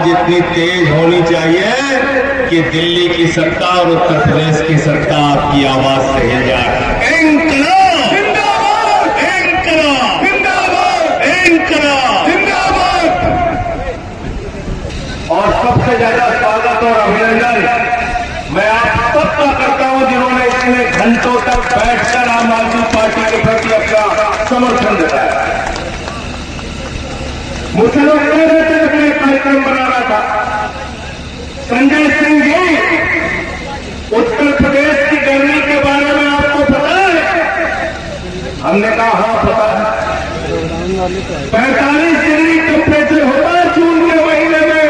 आवाज इतनी तेज होनी चाहिए कि दिल्ली की सत्ता और उत्तर प्रदेश की सत्ता आपकी आवाज से हिल जाए। इंकलाब जिंदाबाद, इंकलाब जिंदाबाद, इंकलाब जिंदाबाद। और सबसे ज्यादा स्वागत और अभिनंदन मैं आप सबका करता हूं जिन्होंने इतने घंटों तक बैठकर आम आदमी पार्टी के प्रति अपना समर्थन दिखाया। मुझसे लोग कह रहे थे अपने कार्यक्रम बना रहा था, संजय सिंह जी उत्तर प्रदेश की गर्मी के बारे में आपको पता है? हमने कहा हाँ पता है। 45 डिग्री टेम्परेचर होता है जून के महीने में।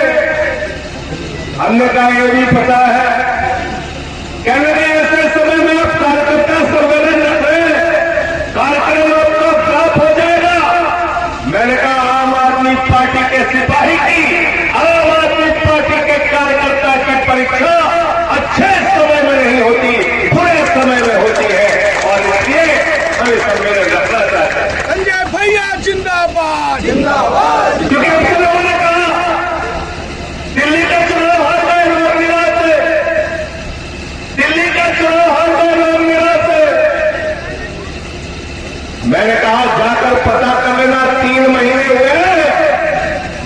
हमने कहा ये भी पता है। कह रहे ऐसे समय में आप कार्यकर्ता सर्वेलन रखें, कार्यक्रम आपका खराब हो जाएगा। मैंने कहा आम आदमी पार्टी के सिपाही की, आम आदमी पार्टी के कार्यकर्ता की परीक्षा अच्छे समय में नहीं होती, बुरे समय में होती है। और इसलिए हम इस सम्मेलन रखना चाहते हैं। संजय भैया जिंदाबाद जिंदाबाद। क्योंकि हम लोगों ने कहा दिल्ली का चुनाव हार गए लोग निराश है, दिल्ली का चुनाव हार गए लोग निराश है। मैंने कहा जाकर पता कर लेना, 3 महीने हुए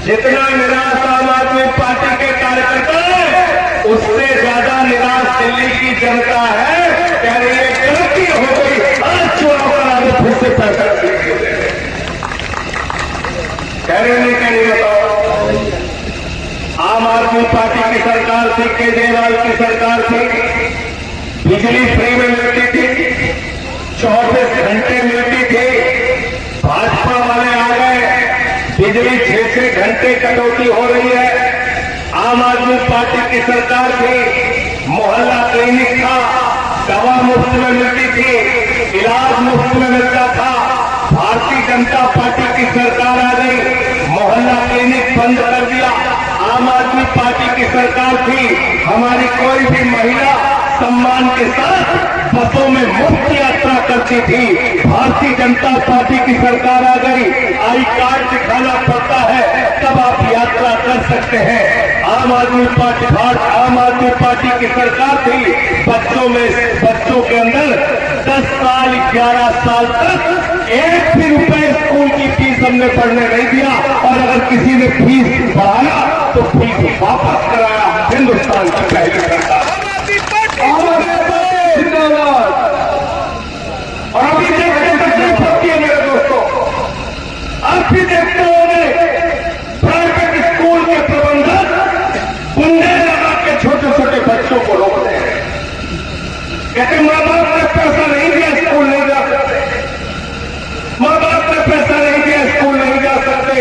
जितना निराश आम आदमी पार्टी के कार्यकर्ता है उससे ज्यादा निराश दिल्ली की जनता है। कह रही है गलती हो गई, आज चुनाव करा दो, फिर से पैसा कह रहे नहीं, कह रही बताओ। आम आदमी पार्टी की सरकार थी, केजरीवाल की सरकार थी, बिजली फ्री में मिलती थी, 24 घंटे मिलती थी। भाजपा वाले आ गए, बिजली 6-6 घंटे कटौती हो रही है। आम आदमी पार्टी की सरकार थी, मोहल्ला क्लिनिक था, दवा मुफ्त में मिलती थी, इलाज मुफ्त में मिलता था। भारतीय जनता पार्टी की सरकार आ गई, मोहल्ला क्लिनिक बंद कर दिया। आम आदमी पार्टी की सरकार थी, हमारी कोई भी महिला सम्मान के साथ बसों में मुफ्त यात्रा करती थी। भारतीय जनता पार्टी की सरकार आ गई, आई कार्ड दिखाना पड़ता है तब आप यात्रा कर सकते हैं। आम आदमी पार्टी की सरकार थी, बच्चों के अंदर 10 साल 11 साल तक 1 भी रुपए स्कूल की फीस हमने पढ़ने नहीं दिया, और अगर किसी ने फीस बढ़ाया तो फीस वापस कराया। हिंदुस्तान की पहली सरकार जिंदाबाद। और अभी देखते तकलीफ होती है मेरे दोस्तों, आप भी देखते होंगे प्राइवेट स्कूल के प्रबंधक गुंडे लगा के छोटे छोटे बच्चों को रोकते हैं, कहते माँ बाप ने पैसा नहीं दिया स्कूल नहीं जा सकते, माँ बाप ने पैसा नहीं दिया स्कूल नहीं जा सकते।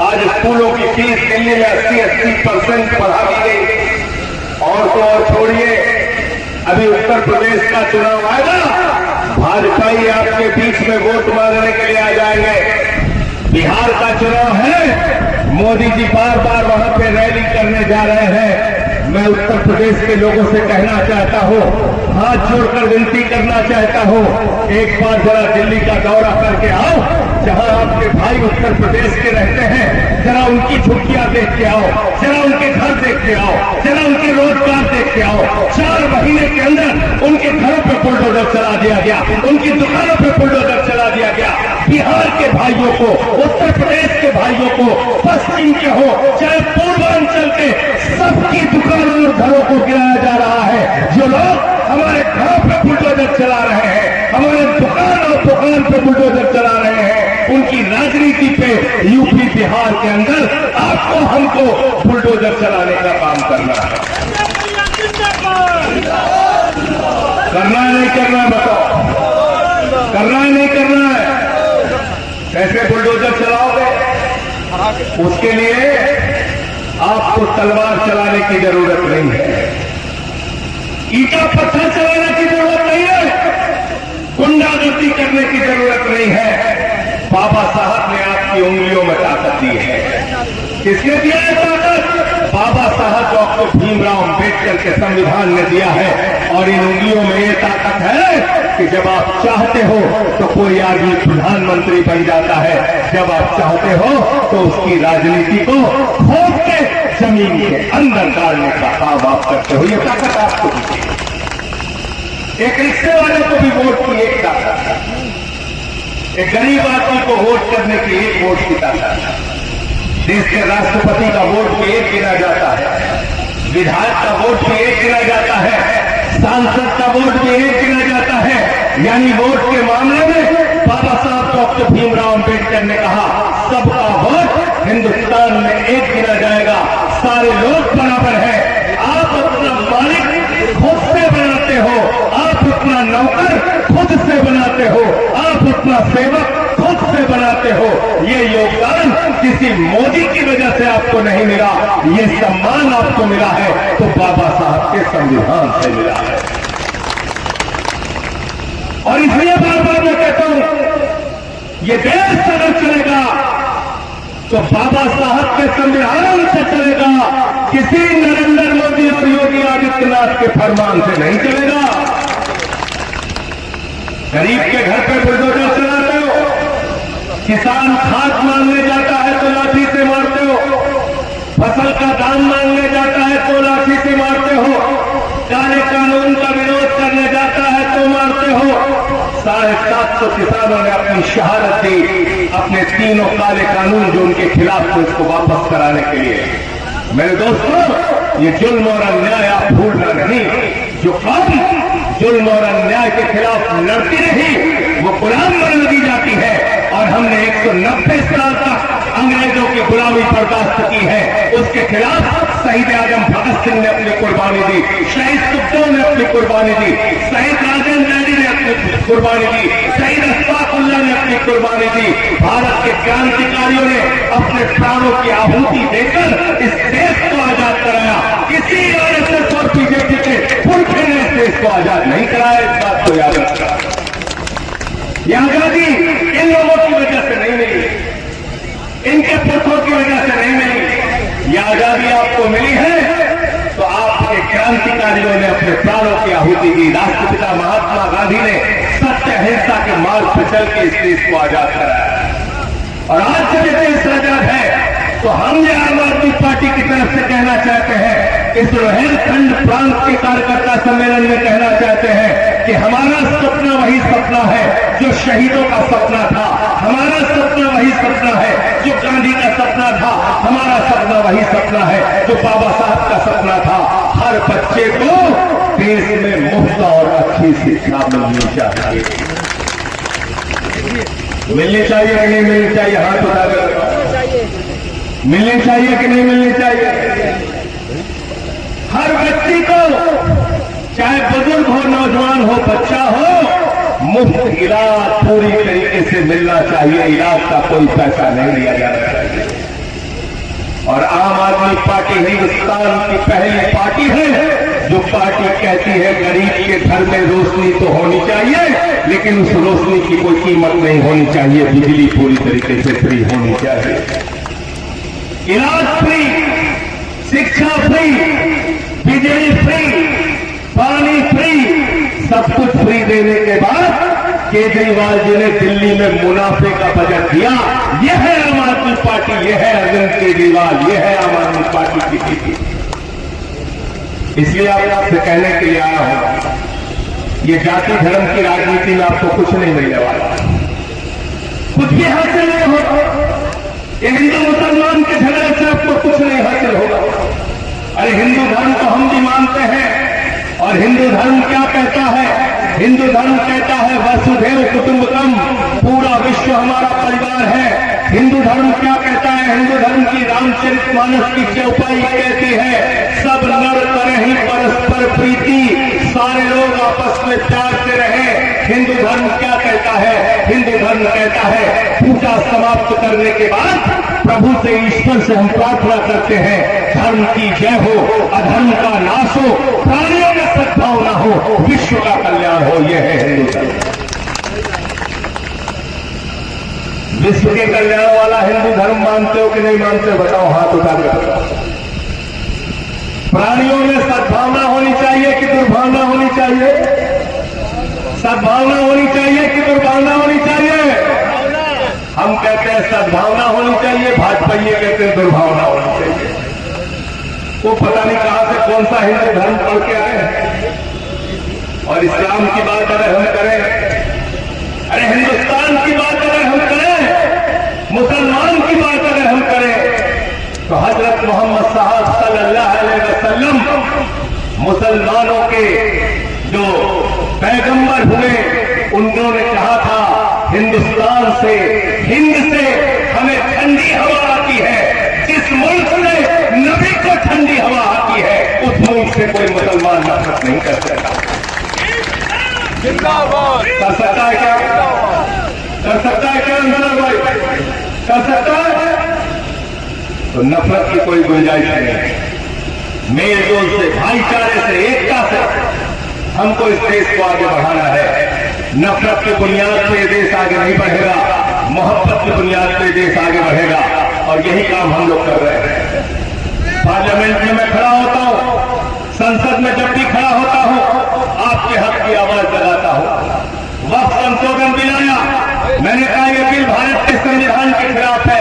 आज स्कूलों की फीस दिल्ली में 80% बढ़ा दी गई। और तो और छोड़िए, अभी उत्तर प्रदेश का चुनाव आएगा, भाजपा ही आपके बीच में वोट मांगने के लिए आ जाएंगे। बिहार का चुनाव है, मोदी जी बार बार वहां पे रैली करने जा रहे हैं। मैं उत्तर प्रदेश के लोगों से कहना चाहता हूं, हाथ जोड़कर विनती करना चाहता हूं, एक बार जरा दिल्ली का दौरा करके आओ, जहां आपके भाई उत्तर प्रदेश के रहते हैं, जरा उनकी झुग्गियां देख के आओ, जरा उनके घर देख के आओ, जरा उनके रोजगार देख के आओ। 4 महीने के अंदर उनके घरों पे बुलडोजर चला दिया गया, उनकी दुकानों पे बुलडोजर चला दिया गया। बिहार के भाइयों को, उत्तर प्रदेश के भाइयों को, पश्चिम के हो चाहे पूर्वांचल के, सबकी दुकानों और घरों को गिराया जा रहा है। जो लोग हमारे घरों पे बुलडोजर चला रहे हैं, हमारे दुकान पे बुलडोजर चला रहे हैं, उनकी राजनीति पे यूपी बिहार के अंदर आपको हमको बुलडोजर चलाने का काम करना है। करना है नहीं करना है बताओ, करना है नहीं करना है? कैसे बुलडोजर चलाओगे? उसके लिए आपको तलवार चलाने की जरूरत नहीं है, ईटा पत्थर चलाने की जरूरत नहीं है, गुंडागर्दी करने की जरूरत नहीं है। बाबा साहब ने आपकी उंगलियों में ताकत दी है। किसने दिया है ताकत? बाबा साहब डॉक्टर भीमराव अम्बेडकर के संविधान ने दिया है। और इन उंगलियों में ये ताकत है कि जब आप चाहते हो तो कोई आदमी प्रधानमंत्री बन जाता है, जब आप चाहते हो तो उसकी राजनीति को खोद के जमीन के अंदर डालने का काम आप करते हो। ये ताकत आपको दीजिए। एक रिक्शे वाले को भी वोट की एक ताकत, एक गरीब आदमी को वोट करने की एक वोट की ताकत, देश के राष्ट्रपति का वोट भी एक गिना जाता है, विधायक का वोट भी एक गिना जाता है, सांसद का वोट भी एक गिना जाता है। यानी वोट के मामले में बाबा साहब डॉक्टर भीमराव अम्बेडकर ने कहा, सबका वोट हिंदुस्तान में एक गिना जाएगा, सारे लोग बराबर हैं। आप अपना मालिक खुद से बनाते हो, आप अपना नौकर खुद से बनाते हो, आप अपना सेवक खुद से बनाते हो। ये योगदान किसी मोदी की वजह से आपको नहीं मिला, ये सम्मान आपको मिला है तो बाबा साहब के संविधान से मिला है। और इसलिए बार बार मैं कहता हूं, ये देश अगर चलेगा तो बाबा साहब के संविधान से चलेगा, किसी नरेंद्र मोदी और योगी आदित्यनाथ के फरमान से नहीं चलेगा। गरीब के घर पे बुलडोजर चलाते हो, किसान खाद मांगने जाता है तो लाठी से मारते हो, फसल का दाम मांगने जाता है तो लाठी से मारते हो, काले कानून का विरोध करने जाता है तो मारते हो। 750 किसानों ने अपनी शहादत दी अपने तीनों काले कानून जो उनके खिलाफ थे उसको वापस कराने के लिए। मेरे दोस्तों, ये जुल्म और अन्याय आप भूलना नहीं। जो कौम जुल्म और अन्याय के खिलाफ लड़ती रही वो गुलाम बन लगी जाती है। और हमने 190 साल तक अंग्रेजों की गुलामी बर्दाश्त की है, उसके खिलाफ शहीद आजम भगत सिंह ने अपनी कुर्बानी दी, शहीद सुखदेव ने अपनी कुर्बानी दी, शहीद राजेंद्र रेड्डी ने अपनी कुर्बानी दी, शहीद अशफाकुल्लाह ने अपनी कुर्बानी दी। भारत के क्रांतिकारियों ने अपने प्राणों की आहुति देकर इस देश को आजाद कराया। किसी आरएसएस और बीजेपी के पुरखे ने इस देश को आजाद नहीं कराया, इस बात को याद रखना। ये आजादी इन लोगों की वजह से नहीं मिली, इनके पुरखों की वजह से नहीं मिली। यह आजादी आपको मिली है तो आपके क्रांतिकारियों ने अपने प्राणों की आहुति दी। राष्ट्रपिता महात्मा गांधी ने सत्य अहिंसा के मार्ग पर चल के इस देश को आजाद कराया। और आज जब ये देश आजाद है तो हम ये आम आदमी पार्टी की तरफ से कहना चाहते हैं, इस रोहिलखंड प्रांत के कार्यकर्ता सम्मेलन में कहना चाहते हैं कि हमारा सपना वही सपना है जो शहीदों का सपना था, हमारा सपना वही सपना है जो गांधी का सपना था, हमारा सपना वही सपना है जो बाबा साहब का सपना था। हर बच्चे को देश में मुफ्त और अच्छी शिक्षा मिलनी चाहिए। मिलनी चाहिए कि नहीं मिलनी चाहिए? हाथ उठाकर मिलनी चाहिए कि नहीं मिलनी चाहिए? हर व्यक्ति को, चाहे बुजुर्ग हो, नौजवान हो, बच्चा हो, मुफ्त इलाज पूरी तरीके से मिलना चाहिए। इलाज का कोई पैसा नहीं लिया जाना चाहिए। और आम आदमी पार्टी हिंदुस्तान की पहली पार्टी है जो पार्टी कहती है गरीब के घर में रोशनी तो होनी चाहिए, लेकिन उस रोशनी की कोई कीमत नहीं होनी चाहिए। बिजली पूरी तरीके से फ्री होनी चाहिए, इलाज फ्री, शिक्षा फ्री, बिजली फ्री, पानी फ्री, सब कुछ फ्री देने के बाद केजरीवाल जी ने दिल्ली में मुनाफे का बजट दिया। यह है आम आदमी पार्टी, यह है अरविंद केजरीवाल, यह है आम आदमी पार्टी की स्थिति। इसलिए आपसे कहने के लिए आया हूं, ये जाति धर्म की राजनीति में आपको कुछ नहीं मिलने वाला, कुछ भी हासिल नहीं होगा। ये हिंदू मुसलमान के झगड़े से आपको कुछ नहीं हासिल होगा। अरे हिंदू धर्म को हम भी मानते हैं, और हिंदू धर्म क्या कहता है? हिंदू धर्म कहता है वसुधैव कुटुंबकम, पूरा विश्व हमारा परिवार है। हिंदू धर्म क्या कहता है? हिंदू धर्म की रामचरितमानस की चौपाई कहती है सब नर करें परस्पर प्रीति, सारे लोग आपस में प्यार से रहें। हिंदू धर्म क्या कहता है? हिंदू धर्म कहता है पूजा समाप्त करने के बाद प्रभु से, ईश्वर से हम प्रार्थना करते हैं धर्म की जय हो, अधर्म का नाश हो, प्राणियों में सद्भावना हो, विश्व का कल्याण हो। यह है हिंदू धर्म। विश्व के कल्याण वाला हिंदू धर्म मानते हो कि नहीं मानते हो? बताओ, हाथ उठाकर बताओ। प्राणियों में सद्भावना होनी चाहिए कि दुर्भावना होनी चाहिए? सद्भावना होनी चाहिए कि दुर्भावना होनी चाहिए? हम कहते हैं सद्भावना होनी चाहिए, भाजपा ये कहते हैं दुर्भावना होनी चाहिए। वो पता नहीं कहां से कौन सा हिंदू धर्म पढ़ के आए हैं। और इस्लाम की बात अगर हम करें, अरे हिंदुस्तान की बात अगर हम करें, मुसलमान की बात अगर हम करें, तो हजरत मोहम्मद साहब सल्लल्लाहु अलैहि वसल्लम मुसलमानों के जो पैगंबर हुए, उन्होंने कहा था हिंदुस्तान से, हिंद से हमें ठंडी हवा आती है। जिस मुल्क से नबी को ठंडी हवा आती है, उस मुल्क से कोई मुसलमान नफरत नहीं कर सकता। जिंदाबाद। कर सकता है क्या? कर सकता है क्या अंसार भाई? कर सकता है? तो नफरत की कोई गुंजाइश नहीं। मेल जोल से, भाईचारे से, एकता से हमको इस देश को आगे बढ़ाना है। नफरत की बुनियाद पे देश आगे नहीं बढ़ेगा, मोहब्बत की बुनियाद पे देश आगे बढ़ेगा। और यही काम हम लोग कर रहे हैं। पार्लियामेंट में मैं खड़ा होता हूं, संसद में जब भी खड़ा होता हूं, आपके हक की आवाज लगाता हूं। वक्त संशोधन बिल आया, मैंने कहा यह बिल भारत के संविधान के खिलाफ है,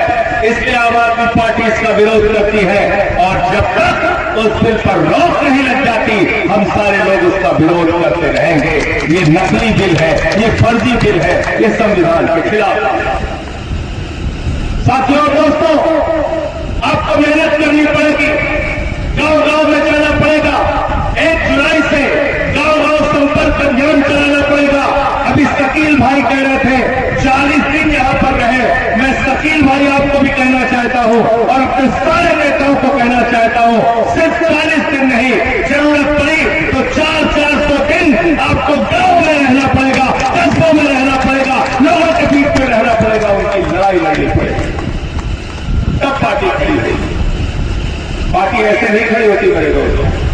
इसलिए आम आदमी पार्टी इसका विरोध करती है। और जब तक उस बिल पर रोक नहीं लग जाती, हम सारे लोग उसका विरोध करते रहेंगे। ये नकली बिल है, ये फर्जी बिल है, ये संविधान के खिलाफ। साथियों दोस्तों, आपको मेहनत करनी पड़ेगी, गांव गांव में जाना पड़ेगा। 1 जुलाई से गांव गांव संपर्क अभियान चलाना पड़ेगा। अभी शकील भाई कह रहे थे 40 दिन यहां पर रहे। मैं शकील भाई आपको भी कहना चाहता हूं और अपने सारे नेताओं को कहना चाहता हूं, सिर्फ 40 दिन नहीं, जरूरत पड़ी तो 400 दिन आपको गांव में रहना पड़ेगा, कस्बों में रहना पड़ेगा, लोगों के बीच में रहना पड़ेगा, उनकी लड़ाई लड़नी पड़ेगी। तब पार्टी खड़ी होगी। पार्टी ऐसे नहीं खड़ी होती मेरे दोस्त।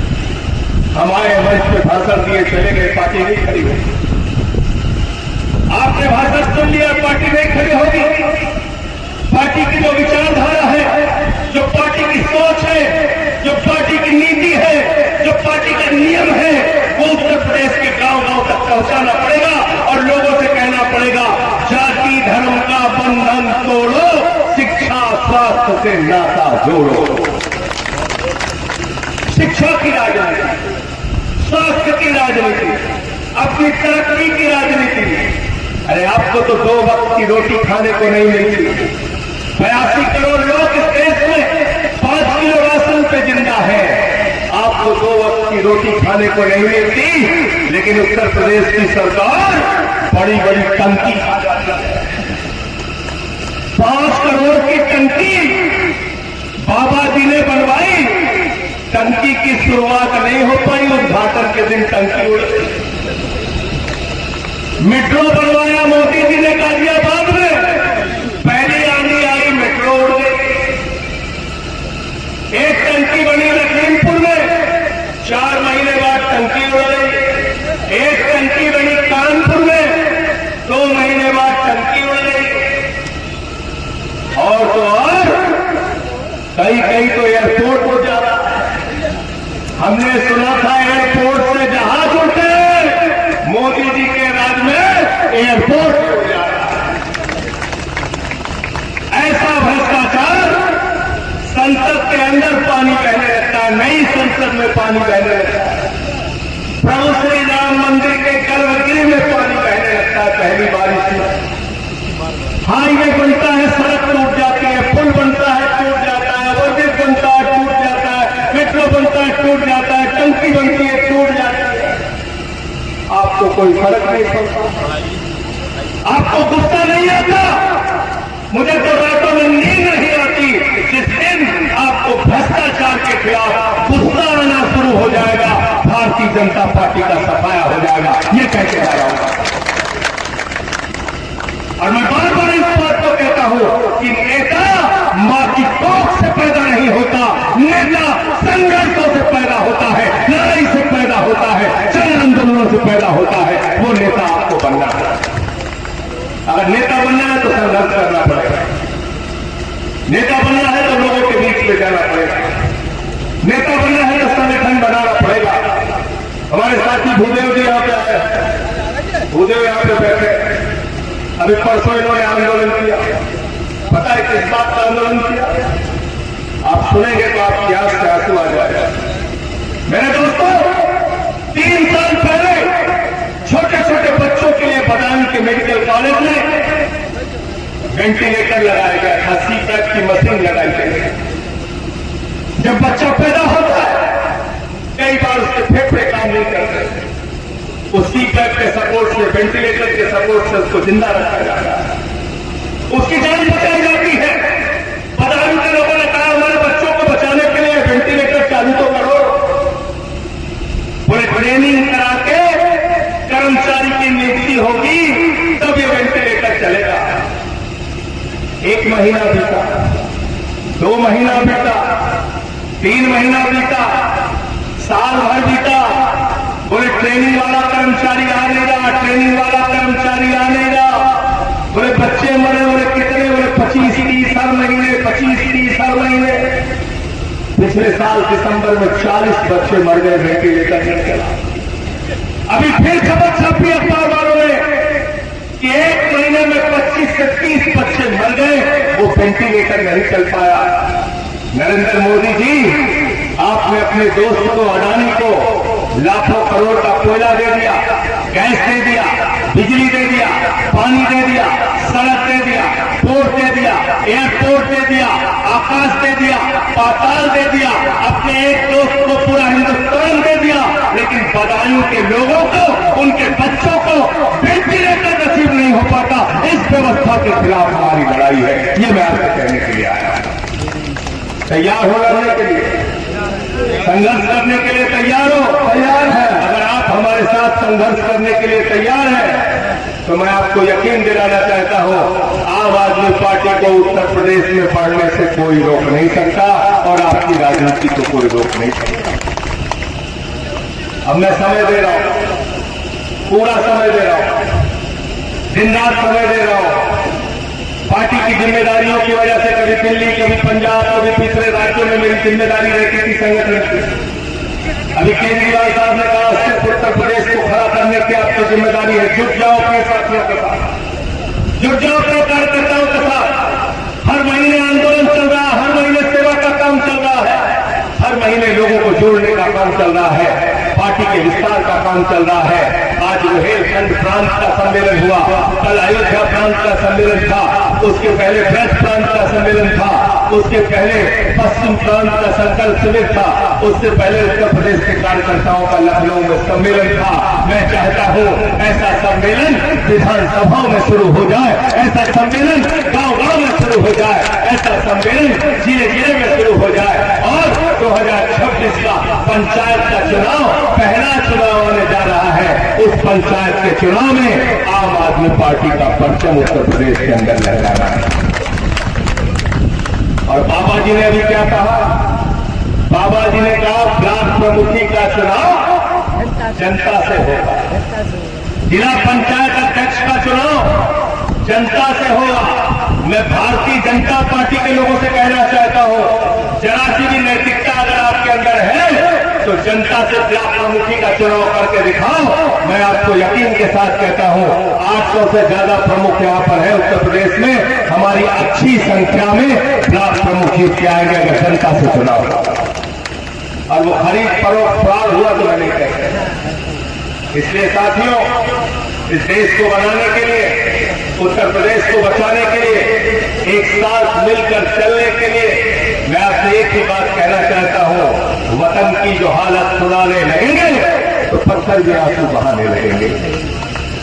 हमारे मंच पे भाषण दिए चले गए, पार्टी नहीं खड़ी होगी। आपने भाषण सुन लिया, पार्टी नहीं खड़ी होगी। पार्टी की जो विचारधारा है, जो पार्टी की सोच है, जो पार्टी की नीति है, जो पार्टी का नियम है, वो उत्तर प्रदेश के गांव गांव तक पहुंचाना पड़ेगा और लोगों से कहना पड़ेगा, जाति धर्म का बंधन तोड़ो, शिक्षा स्वास्थ्य से नाता जोड़ो। शिक्षा की राजनीति, स्वास्थ्य की राजनीति, अपनी तरक्की की राजनीति। अरे आपको तो 2 वक्त की रोटी खाने को नहीं मिलती। 82 करोड़ लोग इस देश में 5 किलो राशन पे जिंदा है। आपको 2 वक्त की रोटी खाने को नहीं मिलती, लेकिन उत्तर प्रदेश की सरकार बड़ी बड़ी टंकी खा जाती है। 5 करोड़ की टंकी बाबा जी ने बनवाई। टंकी की शुरुआत नहीं हो पाई, उद्घाटन के दिन टंकी उड़ गई। मेट्रो बनवाया मोदी जी ने गाजियाबाद में, पहली आंधी आई, मेट्रो उड़ गई। एक टंकी बनी लखीमपुर में, 4 महीने बाद टंकी उड़ गई। एक टंकी बनी कानपुर में, 2 महीने बाद टंकी उड़ गई। और तो और कहीं कहीं तो एयरपोर्ट हो जा रहा है। हमने सुना था एयरपोर्ट से जहाज उड़ते, मोदी जी के राज में एयरपोर्ट हो जा रहा है। ऐसा भ्रष्टाचार, संसद के अंदर पानी बहने लगता है, नई संसद में पानी बहने लगता है, प्रभु श्री राम मंदिर के गर्भगृह में पानी बहने लगता है पहली बारिश में। हाईवे बनता है, सड़क टूट जाती है, पुल बनता है, टूट जाता है, ओवरब्रिज बनता है, टूट जाता है, मेट्रो बनता है, टूट जाता है, टंकी बनती है, टूट जाती है। आपको कोई फर्क नहीं पड़ता, आपको गुस्सा नहीं आता। मुझे तो रातों में नींद नहीं आती जिस दिन आपको भ्रष्टाचार के खिलाफ गुस्सा आना शुरू हो जाएगा, भारतीय जनता पार्टी का सफाया हो जाएगा। ये कह के आ रहा हूं और मैं बार बार इस बात को कहता हूं कि नेता मां की कोख से पैदा नहीं होता, नेता संघर्षों से पैदा होता है, लड़ाई से पैदा होता है, जन आंदोलनों से पैदा होता है। वो नेता आपको बनना है। अगर नेता बनना है तो संघर्ष करना पड़ेगा, नेता बनना है तो लोगों के बीच में जाना पड़ेगा, नेता बनना है तो संगठन बनाना पड़ेगा। हमारे साथी भूदेव जी यहाँ पे आए, भूदेव यहाँ पे बैठे, अभी परसों इन्होंने आंदोलन किया, पता है किस बात का आंदोलन किया? आप सुनेंगे तो आपकी आंख से आंसू आ जाएगा। मेरे दोस्तों, 3 साल पहले छोटे छोटे बच्चों के लिए बदायूं के मेडिकल कॉलेज में वेंटिलेटर लगाया गया था, सीपैप की मशीन लगाई गई। जब बच्चा पैदा होता है कई बार उसके फेफड़े काम नहीं करते, उस सीपैप के सपोर्ट से, वेंटिलेटर के सपोर्ट से उसको जिंदा रखा जाता है, उसकी जान बचाई जाती है। बदायूं के लोगों ने कहा हमारे बच्चों को बचाने के लिए वेंटिलेटर चालू तो करो। पूरी ट्रेनिंग करा के कर्मचारी की नियुक्ति होगी तब ये वेंटिलेटर चलेगा। 1 महीना बीता, 2 महीना बीता, 3 महीना बीता, साल भर बीता, बोले ट्रेनिंग वाला कर्मचारी आ नहीं रहा, ट्रेनिंग वाला कर्मचारी आ नहीं रहा। बोले बच्चे मरे, बोले कितने? बोले 25-30 हर महीने, 25-30 हर महीने। पिछले साल दिसंबर में 40 बच्चे मर गए वेंटिलेटर नहीं चला। अभी फिर खबर छपी अखबार वालों ने कि 1 महीने में 25 से 30 बच्चे मर गए, वो वेंटिलेटर नहीं चल पाया। नरेंद्र मोदी जी, आपने अपने दोस्त को, अडानी को लाखों करोड़ का कोयला दे दिया, गैस दे दिया, बिजली दे दिया, पानी दे दिया, सड़क दे दिया, पोर्ट दे दिया, एयरपोर्ट दे दिया, आकाश दे दिया, पाताल दे दिया, अपने एक दोस्त को पूरा हिंदुस्तान दे दिया, लेकिन बदायूं के लोगों को, उनके बच्चों को वेंटिलेटर नसीब नहीं हो पाता। इस व्यवस्था के खिलाफ हमारी लड़ाई है, ये मैं आपसे कहने के लिए आया। तैयार हो लड़ने के लिए, संघर्ष करने के लिए तैयार हो? तैयार है। अगर आप हमारे साथ संघर्ष करने के लिए तैयार हैं तो मैं आपको यकीन दिलाना चाहता हूं, आम आदमी पार्टी को उत्तर प्रदेश में बढ़ने से कोई रोक नहीं सकता और आपकी राजनीति को कोई रोक नहीं सकता। अब मैं समय दे रहा हूं, पूरा समय दे रहा हूं, दिन रात समय दे रहा हूं। पार्टी की जिम्मेदारियों की वजह से कभी दिल्ली, कभी पंजाब, कभी तीसरे राज्यों में मेरी जिम्मेदारी रहती थी संगठन की। अभी केजरीवाल साहब ने कहा सिर्फ उत्तर प्रदेश को खड़ा करने की आपकी जिम्मेदारी है। जुट जाओ अपने साथियों के साथ, जुट जाओ अपने कार्यकर्ताओं के साथ। हर महीने आंदोलन चल रहा है, हर महीने सेवा का काम चल रहा है, हर महीने लोगों को जोड़ने का काम चल रहा है, पार्टी के विस्तार का काम चल रहा है। आज बुंदेलखंड प्रांत का सम्मेलन हुआ, कल अयोध्या प्रांत का सम्मेलन था, उसके पहले ब्रज प्रांत का सम्मेलन था, उसके पहले पश्चिम प्रांत का संकल्प शिविर था, उससे पहले उत्तर प्रदेश के कार्यकर्ताओं का लखनऊ में सम्मेलन था। मैं चाहता हूं ऐसा सम्मेलन विधानसभाओं में शुरू हो जाए, ऐसा सम्मेलन गांव-गांव में शुरू हो जाए, ऐसा सम्मेलन जिले-जिले में शुरू हो जाए और 2026 का पंचायत का चुनाव पहला चुनाव होने जा रहा है। उस पंचायत के चुनाव में आम आदमी पार्टी का परचम उत्तर प्रदेश के अंदर लहराना है। और बाबा जी ने अभी क्या कहा? बाबा जी ने कहा ब्लॉक प्रमुखी का चुनाव जनता से होगा, जिला पंचायत अध्यक्ष का चुनाव जनता से होगा। मैं भारतीय जनता पार्टी के लोगों से कहना चाहता हूं, जरा सी भी नैतिकता अगर आपके अंदर है तो जनता से ब्लॉक प्रमुखी का चुनाव करके दिखाओ। मैं आपको यकीन के साथ कहता हूं 800 से ज्यादा प्रमुख यहाँ पर है उत्तर प्रदेश में, हमारी अच्छी संख्या में ब्लॉक प्रमुख जीत के आएंगे अगर जनता से चुनाव होगा। और वो खरीद फरोख्त फ्रॉड हुआ तो मैं नहीं कहता। इसलिए साथियों, इस देश को बनाने के लिए, उत्तर प्रदेश को बचाने के लिए, एक साथ मिलकर चलने के लिए मैं आपसे एक ही बात कहना चाहता हूं, वतन की जो हालत सुनाने लगेंगे तो पत्थर भी आंसू बहाने लगेंगे।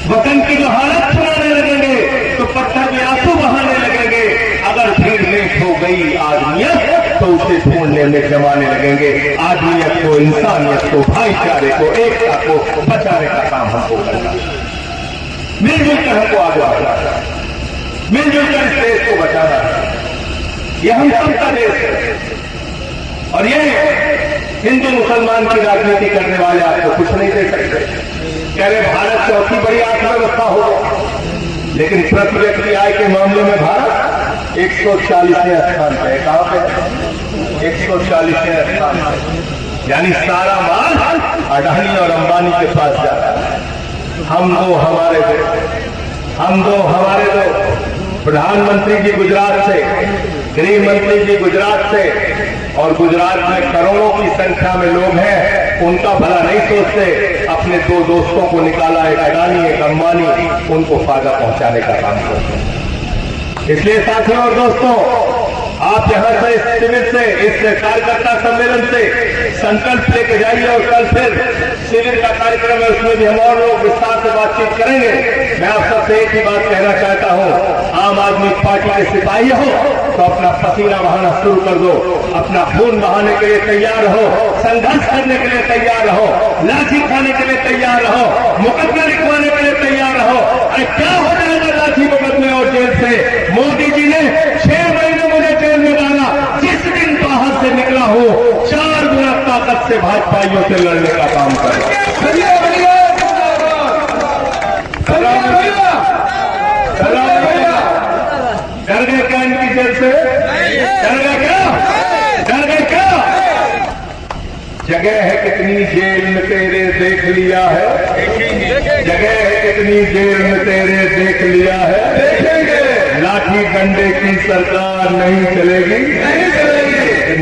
वतन की जो हालत सुनाने लगेंगे तो पत्थर भी आंसू बहाने लगेंगे। अगर भीड़ में हो गई आदमियत तो उसे ढूंढने में जमाने लगेंगे। आदमियत को, इंसानियत को, भाईचारे को, एकता को बचाने का काम हमको करना है। मिलजुल कर हमको आगे बढ़ना है, मिलजुल कर इस देश को बचाना है। यह हम सबका देश है और ये हिंदू मुसलमान की राजनीति करने वाले आपको कुछ नहीं दे सकते। कह रहे भारत चौथी बड़ी अर्थव्यवस्था होगा, लेकिन प्रति व्यक्ति आय के मामले में भारत 140वें स्थान पे है। कहां पे? 140वें स्थान पे। यानी सारा माल अडानी और अंबानी के पास जाता है। हम दो हमारे दो प्रधानमंत्री जी गुजरात से, गृह मंत्री जी गुजरात से, और गुजरात में करोड़ों की संख्या में लोग हैं, उनका भला नहीं सोचते, अपने दो दोस्तों को निकाला, एक अडानी एक अंबानी, उनको फायदा पहुंचाने का काम करते हैं। इसलिए साथियों और दोस्तों, आप यहां से इस शिविर से, इस कार्यकर्ता सम्मेलन से संकल्प लेके जाइए, और कल फिर शिविर का कार्यक्रम है, उसमें भी हम और लोग विस्तार से बातचीत करेंगे। मैं आप सबसे एक ही बात कहना चाहता हूं, आम आदमी पार्टी के सिपाही हो तो अपना पसीना बहाना शुरू कर दो, अपना खून बहाने के लिए तैयार हो, संघर्ष करने के लिए तैयार रहो, लाठी खाने के लिए तैयार रहो, मुकदमा लिखवाने के लिए तैयार रहो। अरे क्या हो जाएगा लाठी मुकदमे और जेल से? मोदी जी ने 6 महीने मुझे जेल में डाला, जिस दिन बाहर से निकला हूं 4 गुना ताकत से भाजपाइयों से लड़ने का काम कर डर गए क्या इनकी जेल से? डर गए क्या? जगह है कितनी जेल में तेरे देख लिया है, जगह है कितनी जेल में तेरे देख लिया है, देखेंगे लाठी डंडे की सरकार नहीं चलेगी,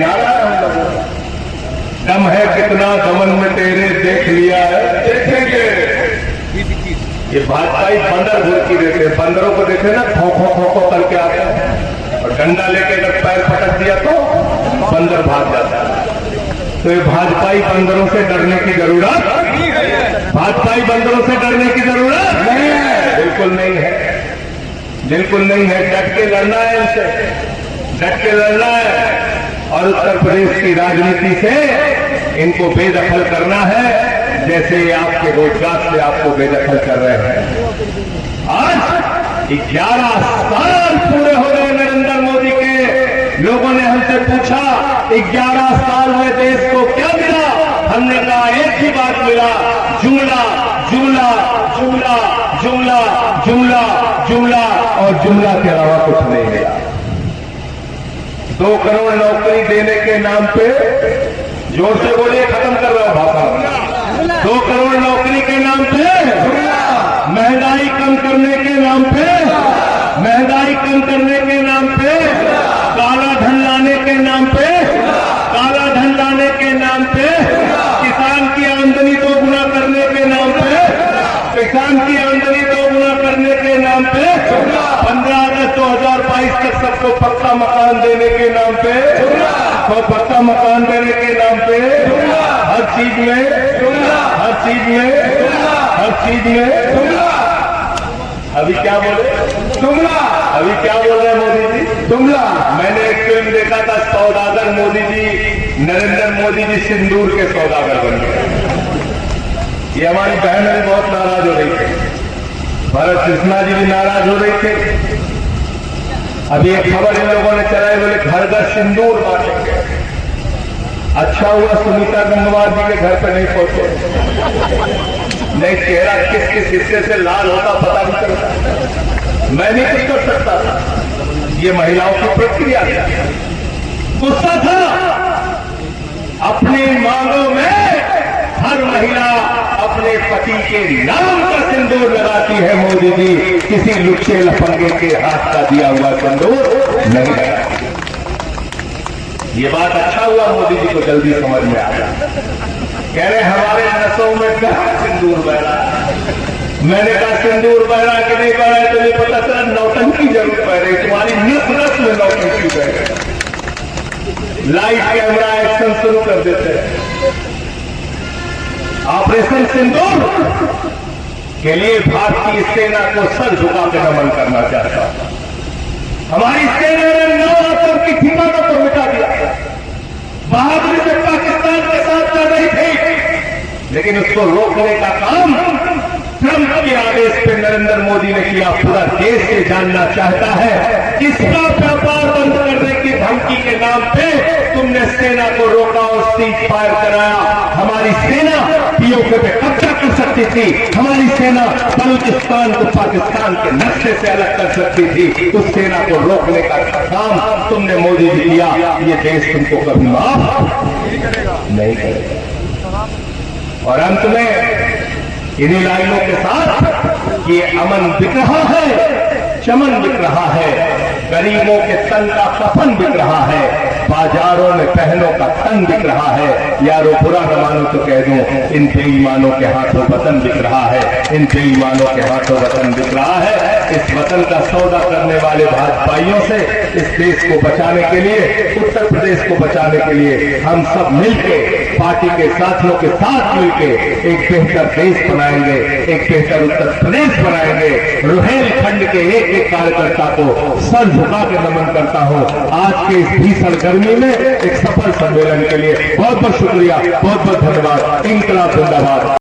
नारा दम है कितना दमन में तेरे देख लिया है, देखेंगे। ये भाजपाई बंदर भुड़की देते हैं, बंदरों को देखे ना खो खो करके आते हैं, और डंडा लेके अगर पैर पटक दिया तो बंदर भाग जाता है। तो ये भाजपाई बंदरों से डरने की जरूरत, भाजपाई बंदरों से डरने की जरूरत नहीं है, बिल्कुल नहीं है, बिल्कुल नहीं है। डट के लड़ना है इनसे, डट के लड़ना है, और उत्तर प्रदेश की राजनीति से इनको बेदखल करना है, जैसे आपके रोजगार से आपको बेदखल कर रहे हैं। आज 11 साल पूरे हो गए नरेंद्र मोदी के। लोगों ने हमसे पूछा 11 साल में देश को क्या मिला? हमने कहा एक ही बात मिला, जुमला जुमला जुमला जुमला जुमला जुमला, और जुमला के अलावा कुछ नहीं मिला। 2 करोड़ नौकरी देने के नाम पे, जोर से बोलिए, खत्म कर रहा हूं भाषा, 2 करोड़ नौकरी के नाम पे, महंगाई कम करने के नाम पे, महंगाई कम करने के नाम पे, काला धन लाने के नाम पे, काला धन लाने के नाम पे, किसान की आमदनी 2 गुना करने के नाम पे, किसान की आमदनी 2 गुना करने के नाम पे, 15 अगस्त 2022 तक सबको पक्का मकान देने के नाम पे, तो पक्का मकान देने के नाम पे, हर चीज में अभी क्या बोले? जुमला। अभी क्या बोल रहे हैं मोदी जी? जुमला। मैंने एक फिल्म देखा था, सौदागर मोदी जी, नरेंद्र मोदी जी सिंदूर के सौदागर बन गए। ये हमारी बहनें भी बहुत नाराज हो रही थी, भरत कृष्णा जी भी नाराज हो रही थी। अभी एक खबर इन लोगों ने चलाई, बोले घर घर सिंदूर बांटेंगे। अच्छा हुआ सुनीता गंगवार जी के घर पे नहीं पहुंचे, नहीं चेहरा किस किस हिस्से से लाल होता पता नहीं चलता, मैं नहीं कुछ कर सकता। ये महिलाओं की प्रक्रिया थी, गुस्सा था। अपनी मांगों में हर महिला अपने पति के नाम का सिंदूर लगाती है। मोदी जी किसी लुच्चे लफंगे के हाथ का दिया हुआ सिंदूर नहीं लगाती। ये बात अच्छा हुआ मोदी जी को जल्दी समझ में आ गया। कह रहे हमारे नसों में क्या सिंदूर बह रहा। मैंने कहा सिंदूर बह रहा कि नहीं बह रहा है, तो ये पता चला नौटंकी जरूर बह रही, तुम्हारी नस में नौटंकी बह रही। लाइट कैमरा एक्शन शुरू कर देते हैं। ऑपरेशन सिंदूर के लिए भारतीय सेना को सर झुका के नमन करना चाहता हूं। हमारी सेना ने 9 आतंकी ठिकानों को मिटा दिया। बहादुरी से पाकिस्तान के साथ चल रही थी, लेकिन उसको रोकने का काम ट्रंप के आदेश पे नरेंद्र मोदी ने किया। पूरा देश से जानना चाहता है, इसका व्यापार बंद करने की धमकी के नाम पे तुमने सेना को रोका और सीज फायर कराया। हमारी सेना पीओके पे कब्जा कर सकती थी, हमारी सेना बलूचिस्तान को पाकिस्तान के नक्शे से अलग कर सकती थी। उस सेना को रोकने का काम तुमने मोदी जी किया। ये देश तुमको कभी माफ नहीं करेगा। और अंत में इन्हीं लाइनों के साथ ये अमन बिक रहा है, चमन बिक रहा है, गरीबों के तन का कफन बिक रहा है, बाजारों में पहनों का तन बिक रहा है। यारो बुरा न मानो तो कह दूं, इन बेईमानों के हाथों वतन बिक रहा है, इन बेईमानों के हाथों वतन बिक रहा है। इस वतन का सौदा करने वाले भाजपाइयों से इस देश को बचाने के लिए, उत्तर प्रदेश को बचाने के लिए हम सब मिलके, पार्टी के साथियों के साथ मिलके एक बेहतर देश बनाएंगे, एक बेहतर उत्तर प्रदेश बनाएंगे। रुहेलखंड के एक एक कार्यकर्ता को सर झुका के नमन करता हूं। आज के इस भीषण गर्मी में एक सफल सम्मेलन के लिए बहुत बहुत शुक्रिया, बहुत बहुत धन्यवाद। इंकलाब जिंदाबाद।